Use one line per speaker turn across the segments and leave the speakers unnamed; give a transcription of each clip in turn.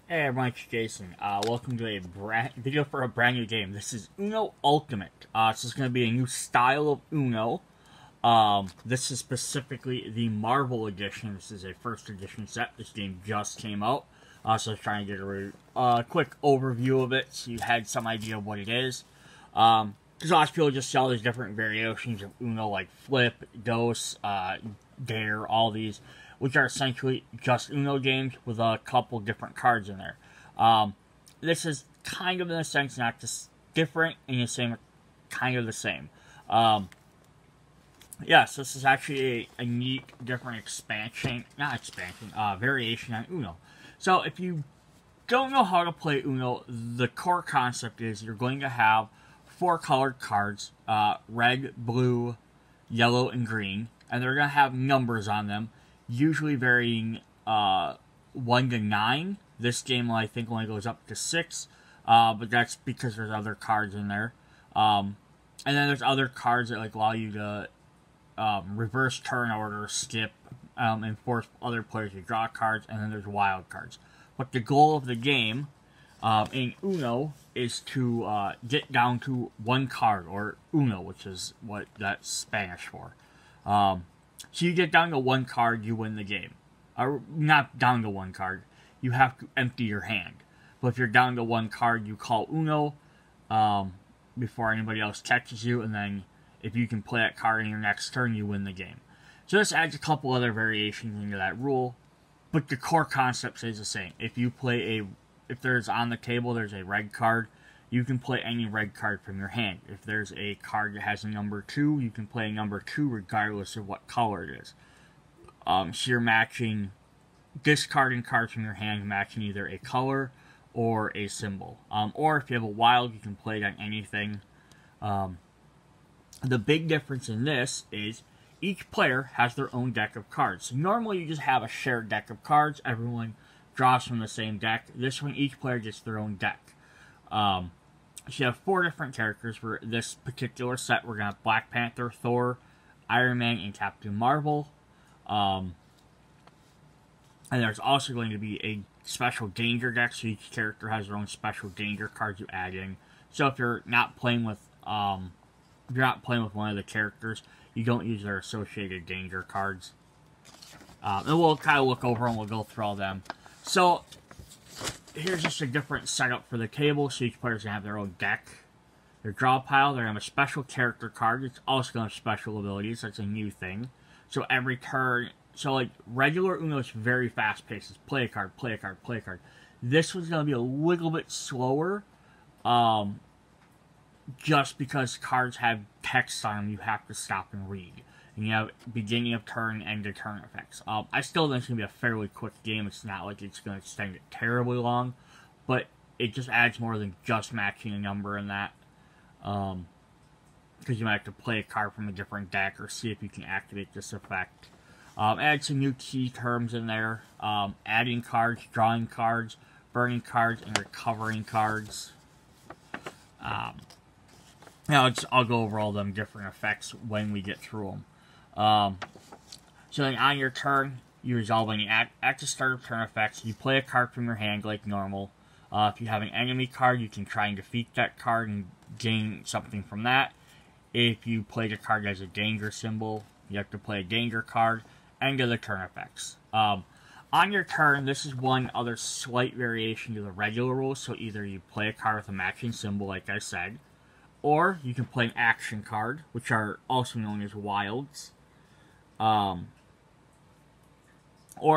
Hey everyone, it's Jason. Welcome to a video for a brand new game. This is Uno Ultimate. This is going to be a new style of Uno. This is specifically the Marvel edition. This is a first edition set. This game just came out. So I was trying to get a quick overview of it so you had some idea of what it is. Because a lot of people just sell these different variations of Uno like Flip, Dose, Dare, all these, which are essentially just Uno games with a couple different cards in there. This is kind of in a sense not just different in the same, kind of the same. Yes, this is actually a neat, different variation on Uno. So if you don't know how to play Uno, the core concept is you're going to have 4 colored cards, red, blue, yellow, and green, and they're going to have numbers on them, usually varying 1 to 9. This game, I think, only goes up to 6, but that's because there's other cards in there. And then there's other cards that allow you to reverse turn order, skip, and force other players to draw cards, and then there's wild cards. But the goal of the game in Uno is to get down to 1 card, or Uno, which is what that's Spanish for. So you get down to 1 card, you win the game. Or not down to 1 card, you have to empty your hand. But if you're down to 1 card, you call Uno before anybody else catches you, and then if you can play that card in your next turn, you win the game. So this adds a couple other variations into that rule, but the core concept stays the same. If you play if there's on the table, there's a red card, you can play any red card from your hand. If there's a card that has a number 2, you can play a number 2 regardless of what color it is. So you're matching, discarding cards from your hand, matching either a color or a symbol. Or if you have a wild, you can play it on anything. The big difference in this is each player has their own deck of cards. So normally you just have a shared deck of cards. Everyone draws from the same deck. This one, each player gets their own deck. So you have 4 different characters for this particular set. We're going to have Black Panther, Thor, Iron Man, and Captain Marvel. And there's also going to be a special danger deck, so each character has their own special danger cards you add in. So if you're not playing with one of the characters, you don't use their associated danger cards. And we'll kind of look over and we'll go through all them. So here's just a different setup for the table, so each player's going to have their own deck. Their draw pile, they're going to have a special character card. It's also going to have special abilities. That's a new thing. So every turn, so like regular Uno is very fast paced. It's play a card, play a card, play a card. This one's going to be a little bit slower, just because cards have text on them you have to stop and read. And you have beginning of turn, end of turn effects. I still think it's going to be a fairly quick game. It's not like it's going to extend it terribly long, but it just adds more than just matching a number in that. Because you might have to play a card from a different deck or see if you can activate this effect. Add some new key terms in there. Adding cards, drawing cards, burning cards, and recovering cards. Now I'll go over all them different effects when we get through them. So then on your turn, you resolve any active start of turn effects. You play a card from your hand like normal. If you have an enemy card, you can try and defeat that card and gain something from that. If you played a card as a danger symbol, you have to play a danger card. End of the turn effects. On your turn, this is one other slight variation to the regular rules. So either you play a card with a matching symbol, like I said, or you can play an action card, which are also known as wilds. Or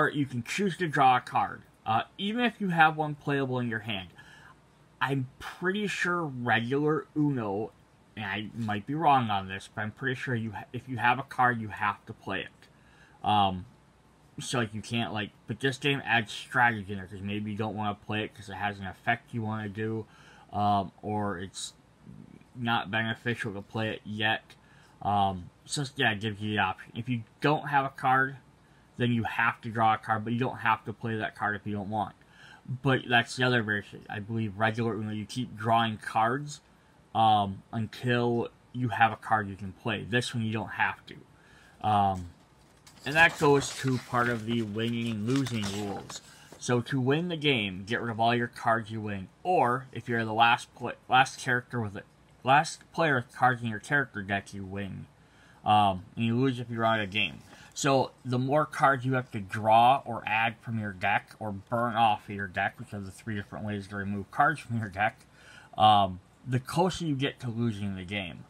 you can choose to draw a card. Even if you have one playable in your hand. I'm pretty sure regular Uno, and I might be wrong on this, but I'm pretty sure if you have a card, you have to play it. So like you can't but this game adds strategy in there, because maybe you don't want to play it because it has an effect you want to do, or it's not beneficial to play it yet. So yeah, it gives you the option. If you don't have a card, then you have to draw a card, but you don't have to play that card if you don't want. But that's the other version. I believe regular Uno, you keep drawing cards until you have a card you can play. This one you don't have to. And that goes to part of the winning and losing rules. So to win the game, get rid of all your cards you win, or if you're the last player with cards in your character deck, you win. And you lose if you're out of game. So the more cards you have to draw or add from your deck or burn off of your deck, which are the 3 different ways to remove cards from your deck, the closer you get to losing the game.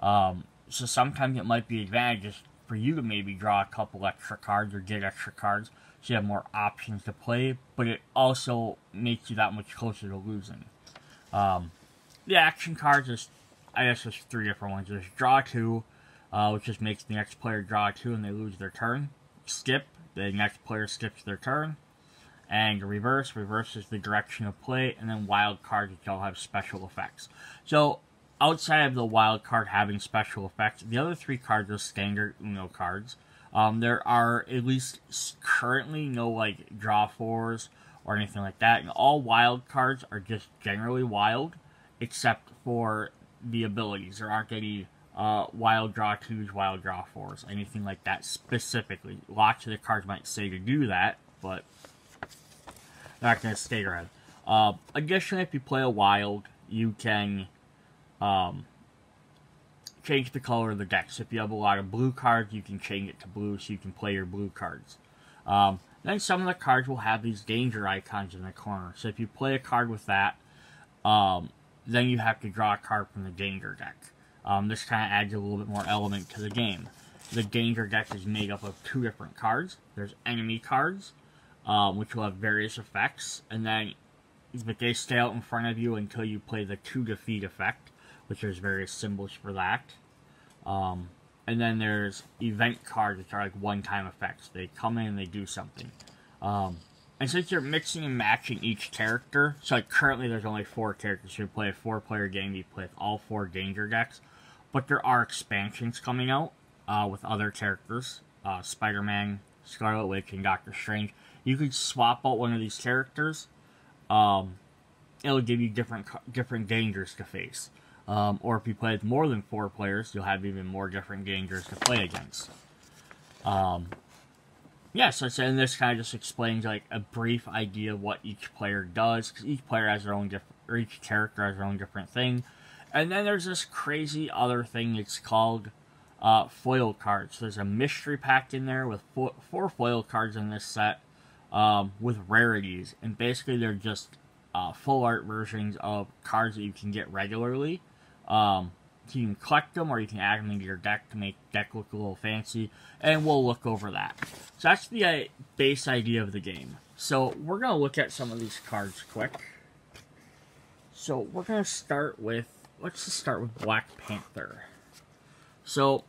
So sometimes it might be advantageous for you to maybe draw a couple extra cards or get extra cards so you have more options to play, but it also makes you that much closer to losing. The action cards is, I guess there's 3 different ones. There's draw 2, which just makes the next player draw 2 and they lose their turn. Skip, the next player skips their turn. And reverse is the direction of play. And then wild cards, which all have special effects. So, outside of the wild card having special effects, the other 3 cards are standard Uno cards. There are at least currently no like draw 4s or anything like that. And all wild cards are just generally wild, except for the abilities. There aren't any wild draw 2s, wild draw 4s, anything like that specifically. Lots of the cards might say to do that, but they're not going to stay around. Additionally, if you play a wild, you can change the color of the deck. So if you have a lot of blue cards, you can change it to blue so you can play your blue cards. Then some of the cards will have these danger icons in the corner. So if you play a card with that, then you have to draw a card from the danger deck. This kind of adds a little bit more element to the game. The danger deck is made up of 2 different cards. There's enemy cards, which will have various effects, and then but they stay out in front of you until you play the 2 defeat effect, which there's various symbols for that. And then there's event cards, which are like one-time effects. They come in and they do something. And since you're mixing and matching each character, so like currently there's only 4 characters, so you play a 4-player game, you play with all 4 danger decks. But there are expansions coming out with other characters. Spider-Man, Scarlet Witch, and Doctor Strange. You could swap out one of these characters. It'll give you different dangers to face. Or if you play with more than 4 players, you'll have even more different dangers to play against. Yeah, so and this kind of just explains like a brief idea of what each player does, because each player has their own or each character has their own different thing. And then there's this crazy other thing. It's called foil cards. There's a mystery pack in there with 4 foil cards in this set with rarities, and basically they're just full art versions of cards that you can get regularly. So you can collect them, or you can add them into your deck to make deck look a little fancy, and we'll look over that. So that's the base idea of the game. So we're going to look at some of these cards quick. So we're going to start with, let's just start with Black Panther. So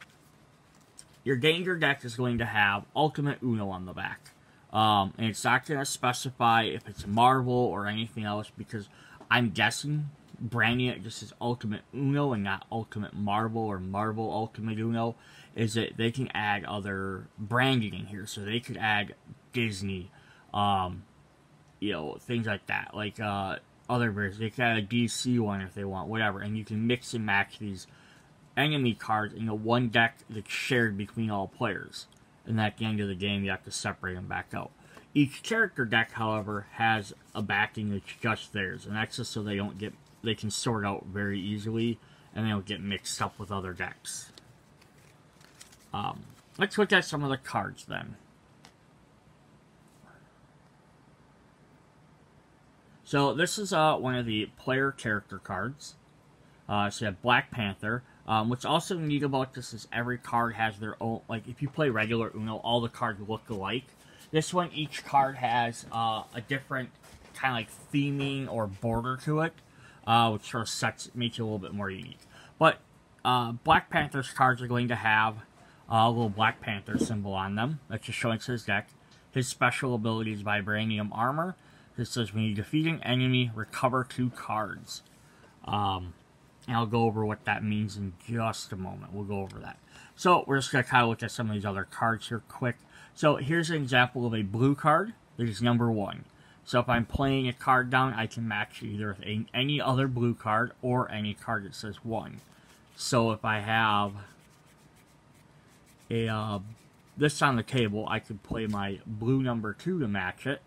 your danger deck is going to have Ultimate Uno on the back. And it's not going to specify if it's Marvel or anything else, because I'm guessing branding it just as Ultimate Uno and not Ultimate Marvel or Marvel Ultimate Uno is that they can add other branding in here. So they could add Disney, you know, things like that. Like other versions. They could add a DC one if they want, whatever. And you can mix and match these enemy cards in one deck that's shared between all players. And at the end of the game, you have to separate them back out. Each character deck, however, has a backing that's just theirs. And that's just so they can sort out very easily, and they don't get mixed up with other decks. Let's look at some of the cards then. So this is one of the player character cards. So you have Black Panther. What's also neat about this is every card has their own, like if you play regular Uno, all the cards look alike. This one, each card has a different kind of like theming or border to it. Which sort of makes it a little bit more unique. But Black Panther's cards are going to have a little Black Panther symbol on them. That's just showing his deck. His special ability is Vibranium Armor. This says when you defeat an enemy, recover 2 cards. And I'll go over what that means in just a moment. We'll go over that. So we're just going to kind of look at some of these other cards here quick. So here's an example of a blue card that is number 1. So if I'm playing a card down, I can match it either with any other blue card or any card that says 1. So if I have this on the table, I could play my blue number 2 to match it,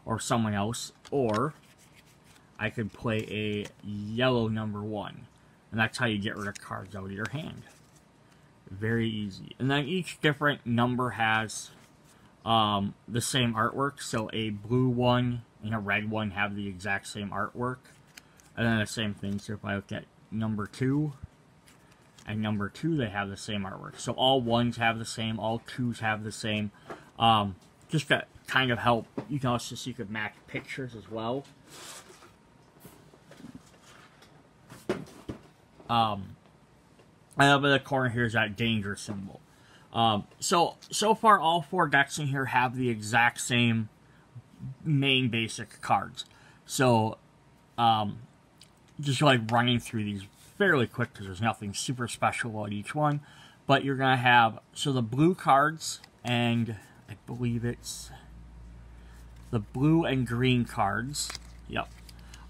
or someone else, or I could play a yellow number 1. And that's how you get rid of cards out of your hand. Very easy. And then each different number has the same artwork. So a blue one and a red one have the exact same artwork. And then the same thing. So if I look at number 2 and number 2, they have the same artwork. So all 1s have the same, all 2s have the same. Just to kind of help. You can also see you could match pictures as well. And up in the corner here is that danger symbol. So far, all 4 decks in here have the exact same main basic cards. So, just like running through these fairly quick because there's nothing super special about each one. But you're going to have, so the blue cards, and I believe it's the blue and green cards, yep,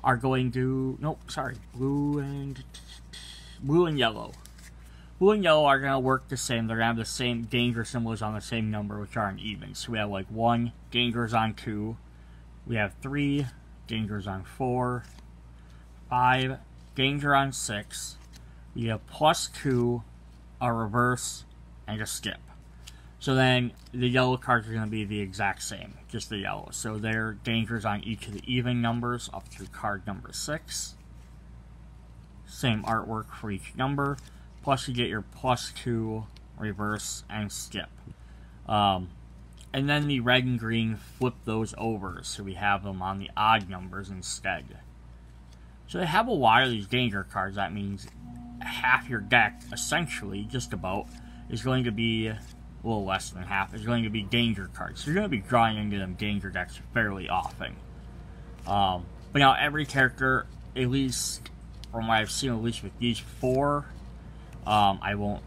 are going to, nope, sorry, blue and yellow. Blue and yellow are going to work the same. They're going to have the same danger symbols on the same number, which are an even. So we have like 1, dangers on 2. We have 3, dangers on 4. 5, danger on 6. We have +2, a reverse, and a skip. So then the yellow cards are going to be the exact same, just the yellow. So they're dangers on each of the even numbers up through card number 6. Same artwork for each number. Plus you get your +2, reverse, and skip. And then the red and green flip those over, so we have them on the odd numbers instead. So they have a lot of these danger cards. That means half your deck, essentially, just about, is going to be, a little less than half, is going to be danger cards. So you're going to be drawing into them danger decks fairly often. But now every character, at least from what I've seen, at least with these 4, I won't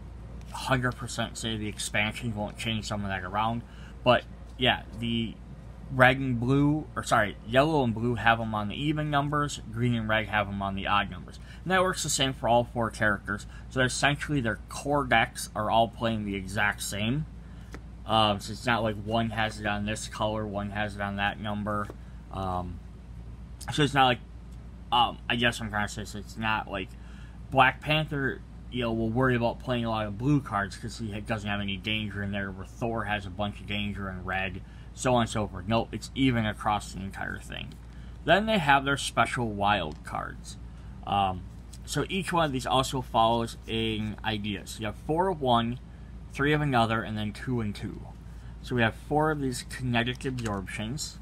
100% say the expansion won't change some of that around, but yeah, the red and blue, or sorry, yellow and blue have them on the even numbers, green and red have them on the odd numbers. And that works the same for all 4 characters, so essentially their core decks are all playing the exact same. So it's not like one has it on this color, one has it on that number. So it's not like, I guess I'm trying to say, so it's not like Black Panther, you know, will worry about playing a lot of blue cards because he doesn't have any danger in there, where Thor has a bunch of danger in red, so on and so forth. Nope, it's even across the entire thing. Then they have their special wild cards. So each one of these also follows an idea. So you have 4 of one, 3 of another, and then 2 and 2. So we have 4 of these kinetic absorptions,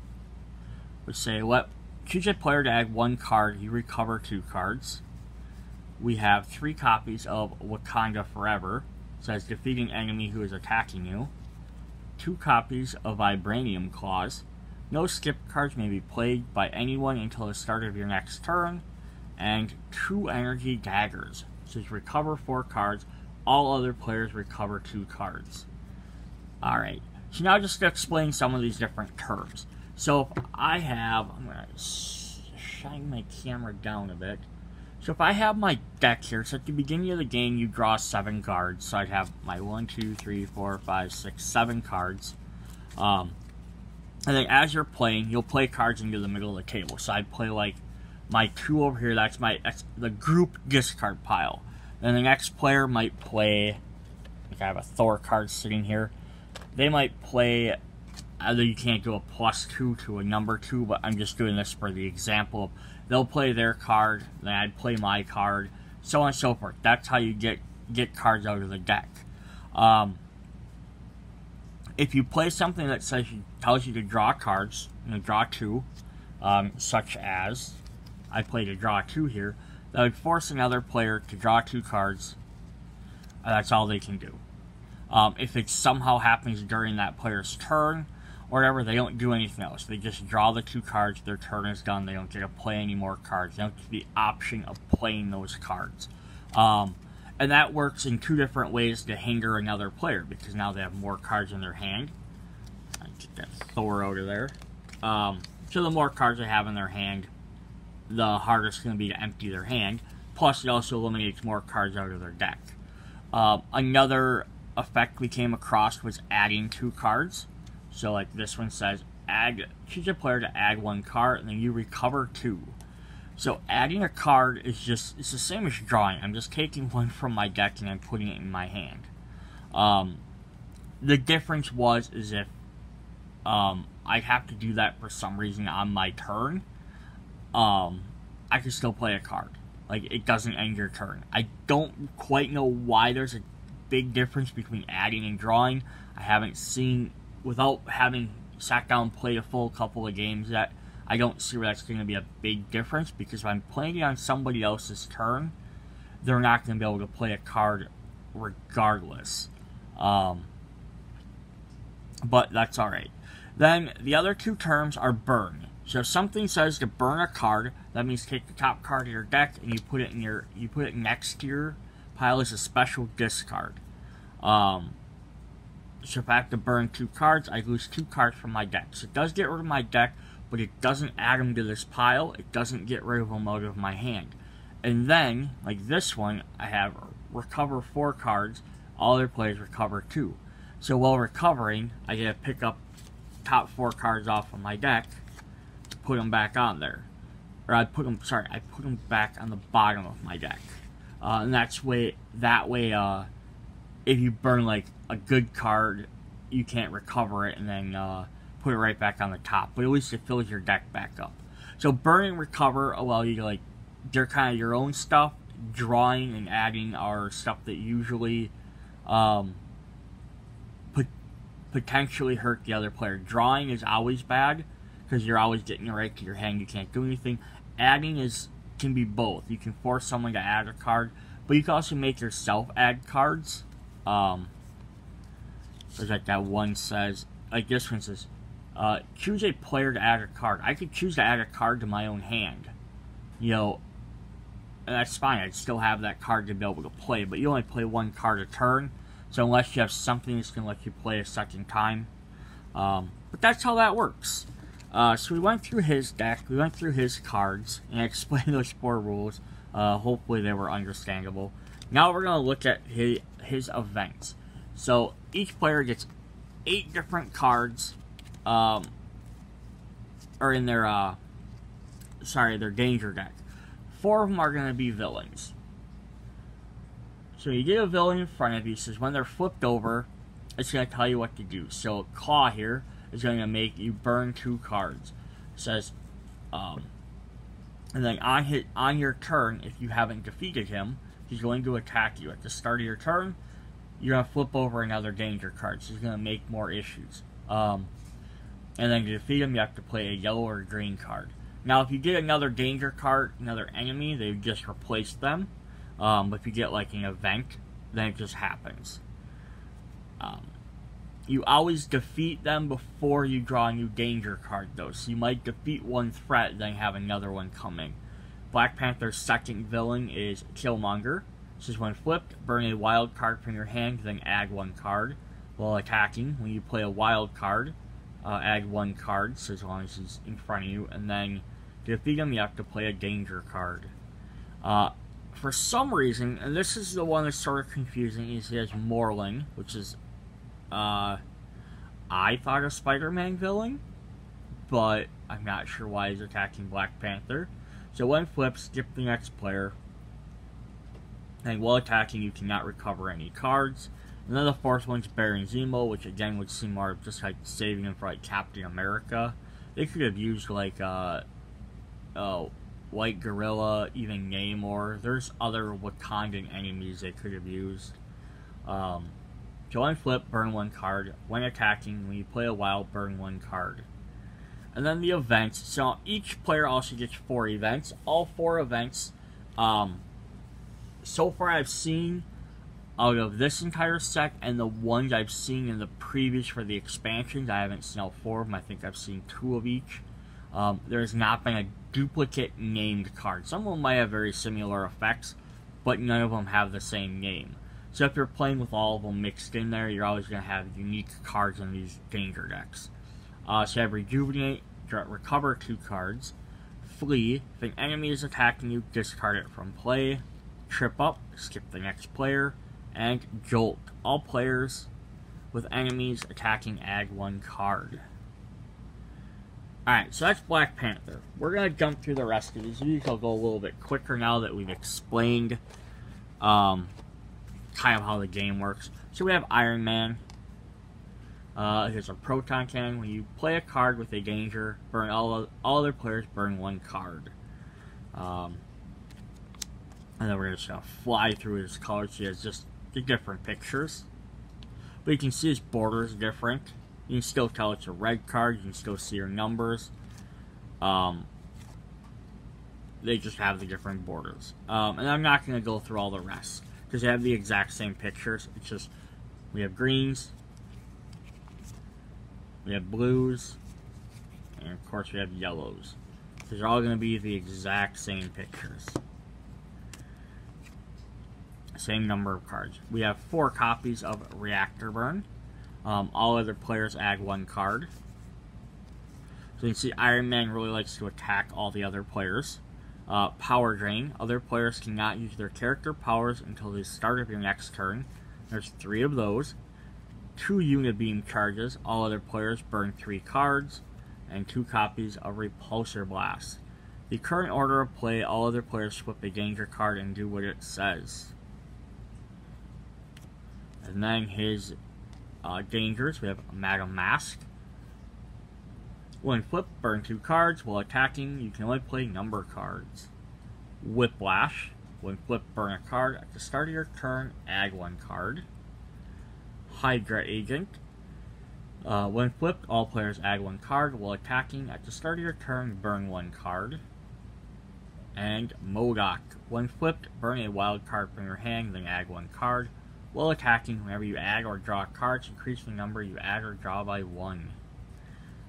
which say, choose a player to add 1 card, you recover 2 cards. We have 3 copies of Wakanda Forever. It says defeat an enemy who is attacking you. 2 copies of Vibranium Claws. No skip cards may be played by anyone until the start of your next turn. And 2 Energy Daggers. It says recover 4 cards. All other players recover 2 cards. Alright, so now just to explain some of these different terms. So if I have, I'm going to shine my camera down a bit. So if I have my deck here, so at the beginning of the game you draw 7 cards. So I'd have my 1, 2, 3, 4, 5, 6, 7 cards. And then as you're playing, you'll play cards into the middle of the table. So I'd play like my 2 over here, that's the group discard pile. Then the next player might play, like I have a Thor card sitting here. They might play, either you can't do a +2 to a number 2, but I'm just doing this for the example. They'll play their card, then I'd play my card, so on and so forth. That's how you get cards out of the deck. If you play something that tells you to draw cards, draw 2, such as, I played a draw 2 here, that would force another player to draw 2 cards, and that's all they can do. If it somehow happens during that player's turn, or whatever, they don't do anything else. They just draw the 2 cards, their turn is done, they don't get to play any more cards. They don't get the option of playing those cards. And that works in 2 different ways to hinder another player, because now they have more cards in their hand. I get that Thor out of there. So the more cards they have in their hand, the harder it's going to be to empty their hand. Plus, it also eliminates more cards out of their deck. Another effect we came across was adding 2 cards. So like this one says, choose a player to add 1 card, and then you recover 2. So adding a card is it's the same as drawing. I'm just taking 1 from my deck and I'm putting it in my hand. The difference is if I have to do that for some reason on my turn, I can still play a card. Like, it doesn't end your turn. I don't quite know why there's a big difference between adding and drawing. I haven't seen, without having sat down and played a full couple of games yet, I don't see where that's going to be a big difference, because if I'm playing it on somebody else's turn, they're not going to be able to play a card regardless. But that's alright. Then, the other 2 terms are burn. So if something says to burn a card, that means take the top card of your deck and you put it next to your pile as a special discard. So if I have to burn 2 cards, I lose 2 cards from my deck. So it does get rid of my deck, but it doesn't add them to this pile. It doesn't get rid of them out of my hand. And then, like this one, I have recover 4 cards. All other players recover 2. So while recovering, I get to pick up top 4 cards off of my deck, put them back on there. Or I put them back on the bottom of my deck. And that way, if you burn like a good card, you can't recover it and then put it right back on the top. But at least it fills your deck back up. So burn and recover allow you to, they're kind of your own stuff. Drawing and adding are stuff that usually potentially hurt the other player. Drawing is always bad, because you're always getting it right to your hand. You can't do anything. Adding can be both. You can force someone to add a card, but you can also make yourself add cards. There's like that one says, like this one says, choose a player to add a card. I could choose to add a card to my own hand. You know, and that's fine. I'd still have that card to be able to play, but you only play 1 card a turn. So unless you have something that's going to let you play a second time. But that's how that works. So we went through his deck, we went through his cards, and explained those 4 rules. Hopefully they were understandable. Now we're going to look at his events. So each player gets 8 different cards, or in their danger deck. 4 of them are going to be villains. So you get a villain in front of you. Says when they're flipped over, it's going to tell you what to do. So Claw here is going to make you burn 2 cards. It says, and then on your turn, if you haven't defeated him, he's going to attack you. At the start of your turn, you're going to flip over another danger card. So he's going to make more issues. And then to defeat him, you have to play a yellow or green card. Now, if you get another danger card, another enemy, they just replace them. But if you get like an event, then it just happens. You always defeat them before you draw a new danger card, though. So you might defeat one threat, then have another one coming. Black Panther's second villain is Killmonger. This is when flipped, burn a wild card from your hand, then add 1 card. While attacking, when you play a wild card, add 1 card, so as long as he's in front of you. And then to defeat him, you have to play a danger card. For some reason, and this is the one that's sort of confusing, is he has Morling, which is, I thought a Spider-Man villain, but I'm not sure why he's attacking Black Panther. So when flipped, skip the next player, and while attacking, you cannot recover any cards. And then the 4th one's Baron Zemo, which again would seem more just like saving him for like Captain America. They could have used like, White Gorilla, even Namor. There's other Wakandan enemies they could have used. So when flip, burn 1 card. When attacking, when you play a wild, burn 1 card. And then the events. So each player also gets 4 events. All 4 events, so far I've seen, out of this entire set, and the ones I've seen in the previews for the expansions, I haven't seen all 4 of them. I think I've seen 2 of each. There's not been a duplicate named card. Some of them might have very similar effects, but none of them have the same name. So if you're playing with all of them mixed in there, you're always going to have unique cards in these danger decks. So you have Rejuvenate, recover 2 cards. Flee, if an enemy is attacking you, discard it from play. Trip Up, skip the next player. And Jolt, all players with enemies attacking add 1 card. Alright, so that's Black Panther. We're going to jump through the rest of these. These will go a little bit quicker now that we've explained kind of how the game works. So we have Iron Man. Here's a proton cannon. When you play a card with a danger, burn all other players burn one card. And then we're just going to fly through his colors. He has just the different pictures. But you can see his borders different. You can still tell it's a red card. You can still see your numbers. They just have the different borders. And I'm not going to go through all the rest, because they have the exact same pictures. It's just, we have greens, we have blues, and of course we have yellows. These are all going to be the exact same pictures. Same number of cards. We have 4 copies of Reactor Burn. All other players add 1 card. So you can see Iron Man really likes to attack all the other players. Power Drain. Other players cannot use their character powers until the start of your next turn. There's 3 of those. 2 Unibeam charges. All other players burn 3 cards. And 2 copies of Repulsor Blast. The current order of play, all other players flip a danger card and do what it says. And then his dangers, we have Madam Masque. When flipped, burn 2 cards. While attacking, you can only play number cards. Whiplash. When flipped, burn a card. At the start of your turn, add 1 card. Hydra Agent. When flipped, all players add 1 card. While attacking, at the start of your turn, burn 1 card. And Modoc. When flipped, burn a wild card from your hand, then add 1 card. While attacking, whenever you add or draw cards, increase the number you add or draw by 1.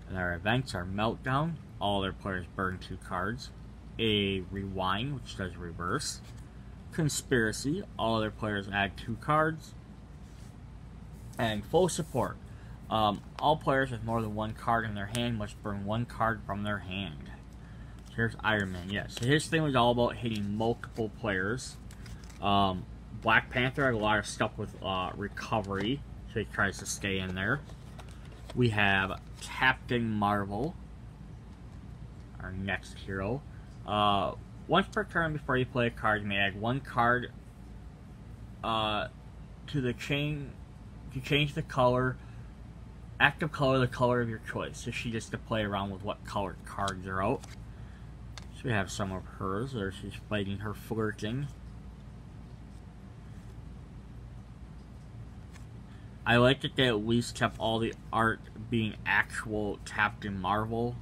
And our events are Meltdown. All other players burn 2 cards. A Rewind, which does reverse. Conspiracy. All other players add 2 cards. And Full Support. All players with more than 1 card in their hand must burn 1 card from their hand. So here's Iron Man. Yes, so his thing was all about hitting multiple players. Black Panther had a lot of stuff with recovery, so he tries to stay in there. We have Captain Marvel, our next hero. Once per turn before you play a card, you may add 1 card to the chain to change the color, active color, the color of your choice. So she gets to play around with what colored cards are out. So we have some of hers, there she's fighting her flirting. I like that they at least kept all the art being actual Captain Marvel,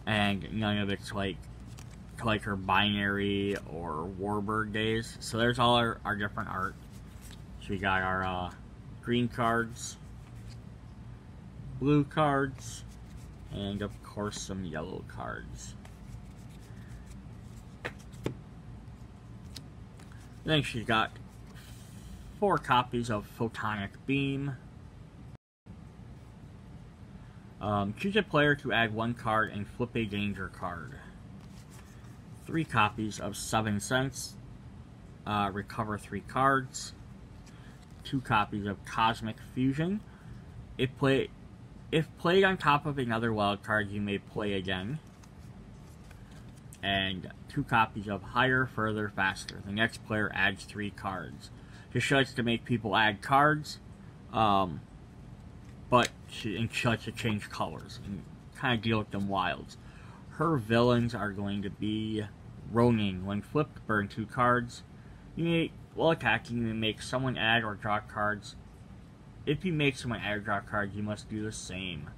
and none of it's like her binary or Warbird days. So there's all our different art. So we got our green cards, blue cards, and of course some yellow cards. Then she's got 4 copies of Photonic Beam. Choose a player to add 1 card and flip a danger card. 3 copies of 7 Cents. Recover 3 cards. 2 copies of Cosmic Fusion. If played on top of another wild card, you may play again. And 2 copies of Higher, Further, Faster. The next player adds 3 cards. She likes to make people add cards, but she likes to change colors and kind of deal with them wilds. Her villains are going to be Ronin. When flipped, burn 2 cards. While attacking, you may make someone add or draw cards. If you make someone add or draw cards, you must do the same.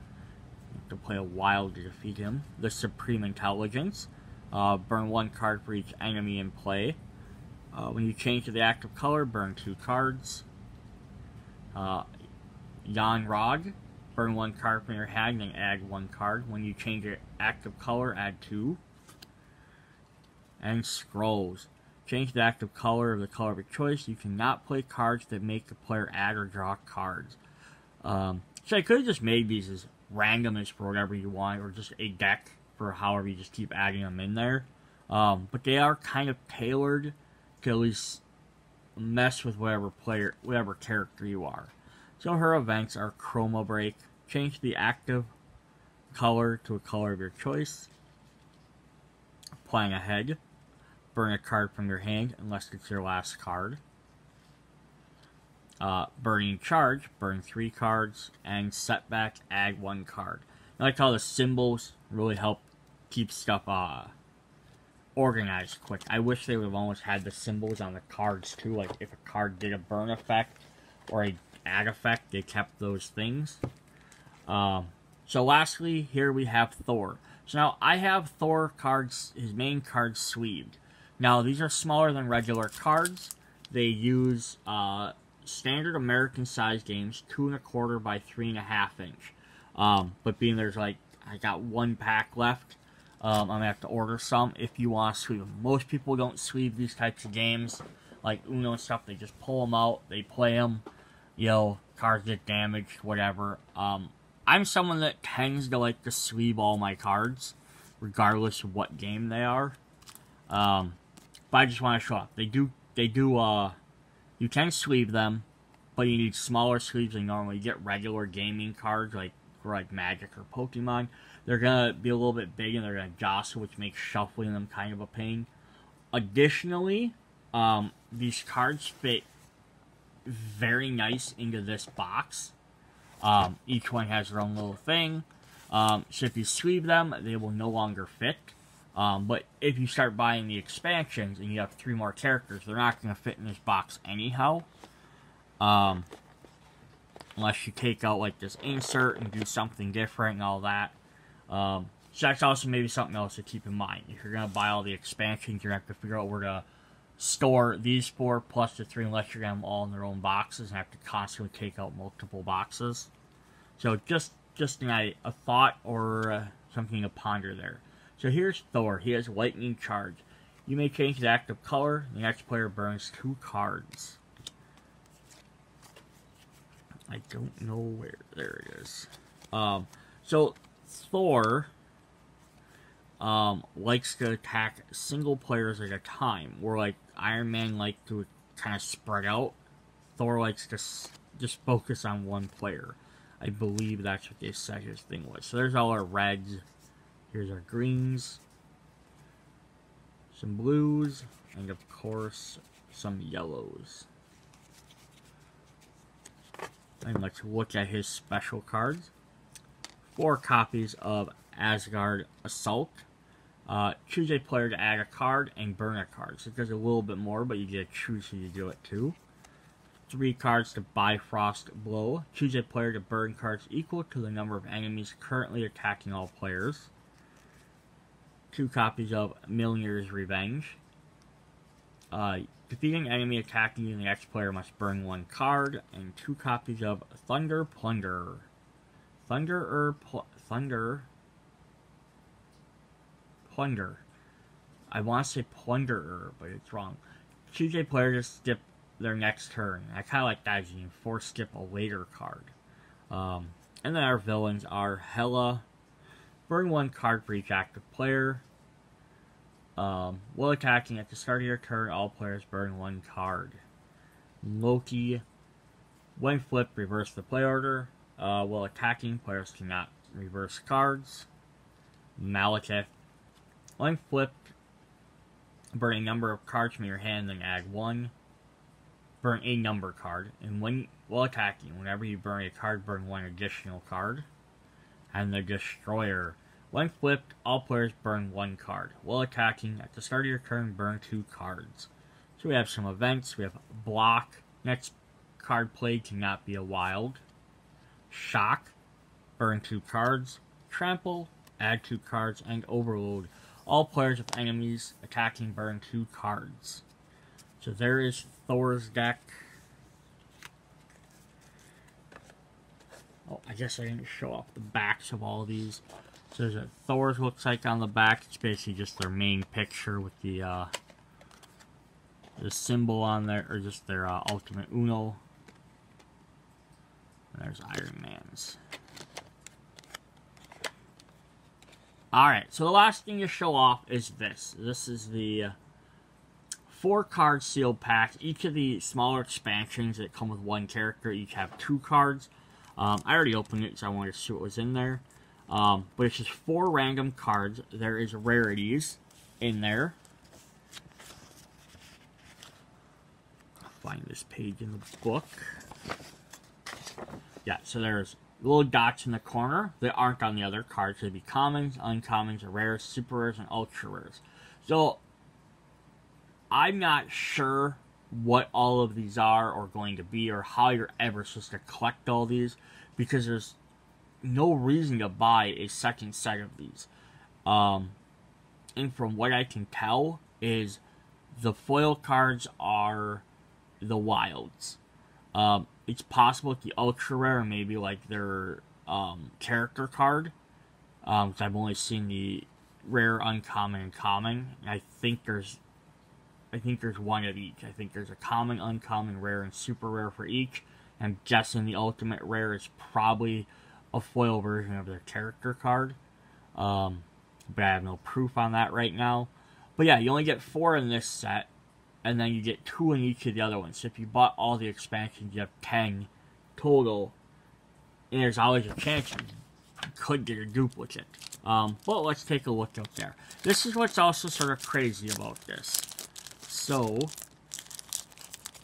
You have to play a wild to defeat him. The Supreme Intelligence. Burn 1 card for each enemy in play. When you change to the active color, burn 2 cards. Yan Rog, burn 1 card from your hand and add 1 card. When you change your active color, add 2. And Scrolls. Change the active color of the color of your choice. You cannot play cards that make the player add or draw cards. So I could have just made these as randomness for whatever you want, or just a deck for however you just keep adding them in there. But they are kind of tailored to at least mess with whatever character you are. So her events are Chroma Break. Change the active color to a color of your choice. Playing ahead. Burn a card from your hand unless it's your last card. Burning charge, burn 3 cards, and setback, add 1 card. I like how the symbols really help keep stuff organized quick. I wish they would have almost had the symbols on the cards too, like if a card did a burn effect or a add effect, they kept those things. So lastly, here we have Thor. So now I have Thor cards, his main cards sleeved. Now these are smaller than regular cards. They use standard American size games, 2 1/4 by 3 1/2 inch. But being there's like, I got 1 pack left, I'm gonna have to order some if you want to sleeve them. Most people don't sleeve these types of games, like Uno and stuff. They just pull them out, they play them, you know, cards get damaged, whatever. I'm someone that tends to like to sleeve all my cards, regardless of what game they are. But I just want to show off. They do, you can sleeve them, but you need smaller sleeves than normally. You get regular gaming cards, like Magic or Pokemon. They're going to be a little bit big and they're going to jostle, which makes shuffling them kind of a pain. Additionally, these cards fit very nice into this box. Each one has their own little thing. So if you sleeve them, they will no longer fit. But if you start buying the expansions and you have 3 more characters, they're not going to fit in this box anyhow. Unless you take out like this insert and do something different and all that. So that's also maybe something else to keep in mind. If you're going to buy all the expansions, you're going to have to figure out where to store these 4 plus the 3 unless you're going to have them all in their own boxes and have to constantly take out multiple boxes. So just a thought or something to ponder there. So here's Thor. He has lightning charge. You may change the active color. The next player burns 2 cards. I don't know where. There it is. So Thor likes to attack single players at a time. Where like Iron Man likes to kind of spread out. Thor likes to just focus on one player. I believe that's what they said his thing was. So there's all our reds. Here's our greens. Some blues. And of course, some yellows. And let's look at his special cards. 4 copies of Asgard Assault. Choose a player to add a card and burn a card. So it does a little bit more, but you get to choose who you do it to. 3 cards to Bifrost Blow. Choose a player to burn cards equal to the number of enemies currently attacking all players. 2 copies of Mjolnir's Revenge. Defeating enemy attacking you, the next player must burn 1 card. And 2 copies of Thunder Plunder. Plunder. I want to say Plunderer, but it's wrong. Choose a player to skip their next turn. I kind of like that, you can force skip a later card. And then our villains are Hela. Burn 1 card for each active player. While attacking at the start of your turn, all players burn 1 card. Loki. When flipped, reverse the play order. While attacking, players cannot reverse cards. Malekith. When flipped, burn a number of cards from your hand, then add 1. Burn a number card. And while attacking, whenever you burn a card, burn 1 additional card. And the Destroyer. When flipped, all players burn 1 card. While attacking, at the start of your turn, burn 2 cards. So we have some events. We have Block. Next card played cannot be a wild. Shock. Burn 2 cards. Trample. Add 2 cards. And Overload. All players with enemies attacking burn 2 cards. So there is Thor's deck. Oh, I guess I didn't show off the backs of all these. So there's what Thor's looks like on the back. It's basically just their main picture with the symbol on there, or just their Ultimate Uno. And there's Iron Man's. Alright, so the last thing to show off is this. This is the 4-card sealed pack. Each of the smaller expansions that come with 1 character each have 2 cards. I already opened it, so I wanted to see what was in there. But it's just 4 random cards. There is rarities in there. I'll find this page in the book. Yeah, so there's little dots in the corner that aren't on the other cards. They'd be commons, uncommons, rares, super rares, and ultra rares. So, I'm not sure what all of these are or going to be, or how you're ever supposed to collect all these, because there's no reason to buy a second set of these. And from what I can tell, is the foil cards are the wilds. It's possible the ultra rare, maybe like their character card. Because I've only seen the rare, uncommon, and common. And I think there's one of each. I think there's a common, uncommon, rare, and super rare for each. I'm guessing the ultimate rare is probably a foil version of their character card. But I have no proof on that right now. But yeah, you only get 4 in this set. And then you get 2 in each of the other ones. So if you bought all the expansions, you have 10 total. And there's always a chance you could get a duplicate. But let's take a look out there. This is what's also sort of crazy about this. So,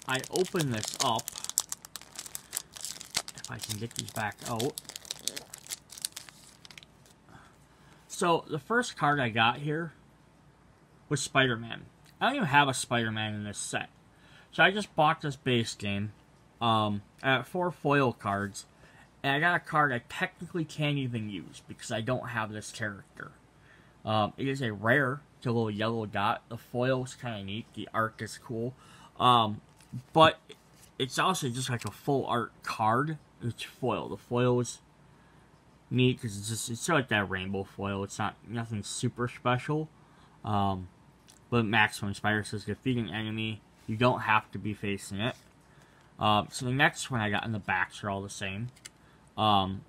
I open this up. If I can get these back out. So, the first card I got here was Spider-Man. I don't even have a Spider-Man in this set. So I just bought this base game. I got 4 foil cards. And I got a card I technically can't even use because I don't have this character. It is a rare. It's a little yellow dot. The foil is kind of neat. The art is cool. But it's also just like a full art card. It's foil. The foil is neat because it's sort of like that rainbow foil. It's nothing super special. But Maximum Spider says, defeat an enemy. You don't have to be facing it. So the next one I got in the backs are all the same. So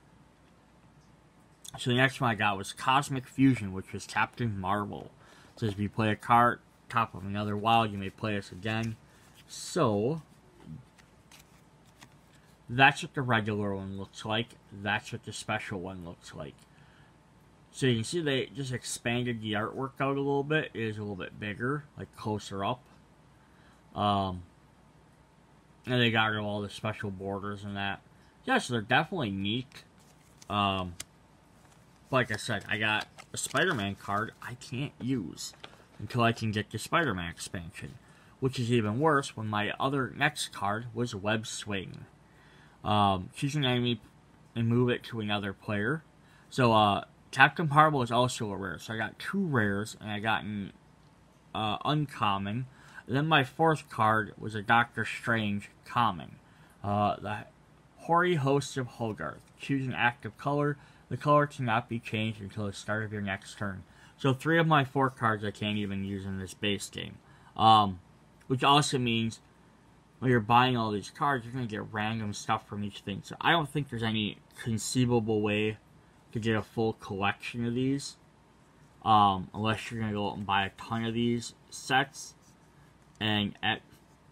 the next one I got was Cosmic Fusion, which was Captain Marvel. It says, if you play a card top of another wild, you may play this again. So, that's what the regular one looks like. That's what the special one looks like. So you can see they just expanded the artwork out a little bit. It is a little bit bigger, like closer up. And they got rid of all the special borders and that. Yeah, so they're definitely neat. Like I said, I got a Spider-Man card I can't use until I can get the Spider-Man expansion. Which is even worse when my next card was Web Swing. Choose an enemy and move it to another player. So, Captain Marvel is also a rare. So I got 2 rares, and I got an uncommon. And then my 4th card was a Doctor Strange common. The Hoary Host of Hogarth. Choose an active color. The color cannot be changed until the start of your next turn. So 3 of my 4 cards I can't even use in this base game. Which also means when you're buying all these cards, you're going to get random stuff from each thing. So I don't think there's any conceivable way to get a full collection of these. Unless you're going to go out and buy a ton of these sets. And at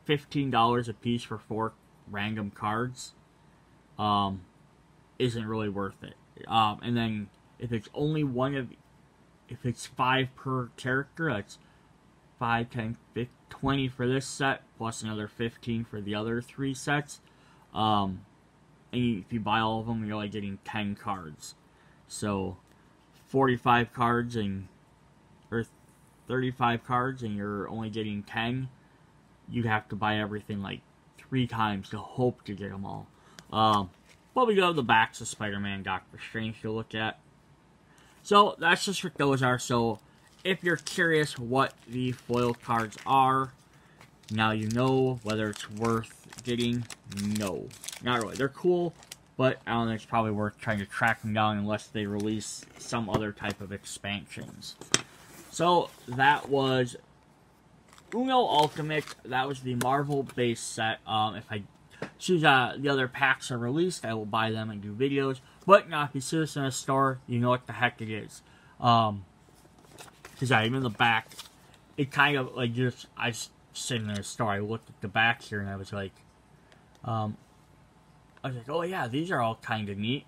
$15 a piece for 4 random cards, isn't really worth it. And then if it's only if it's 5 per character, that's 5, 10, 15, 20 for this set, plus another 15 for the other 3 sets. And if you buy all of them, you're only getting 10 cards. So, 45 cards or 35 cards, and you're only getting 10. You'd have to buy everything like 3 times to hope to get them all. But we do have the backs of Spider-Man, Doctor Strange to look at. So, that's just what those are. So, if you're curious what the foil cards are, now you know. Whether it's worth getting. No. Not really. They're cool, but I don't think it's probably worth trying to track them down unless they release some other type of expansions. So, that was Uno Ultimate. That was the Marvel base set. If I choose the other packs are released, I will buy them and do videos. But now, if you see this in a store, you know what the heck it is. Because even in the back, it kind of like I was sitting in a store, I looked at the back here and I was like, oh yeah, these are all kind of neat.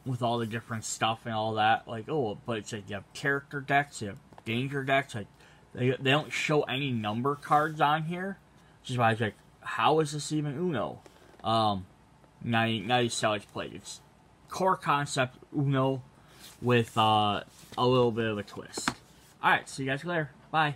with all the different stuff and all that. Like, oh, but it's like you have character decks, you have danger decks. Like, they don't show any number cards on here, which is why I was like, how is this even Uno? Now you see how it's played. It's core concept Uno with a little bit of a twist. Alright, see you guys later. Bye.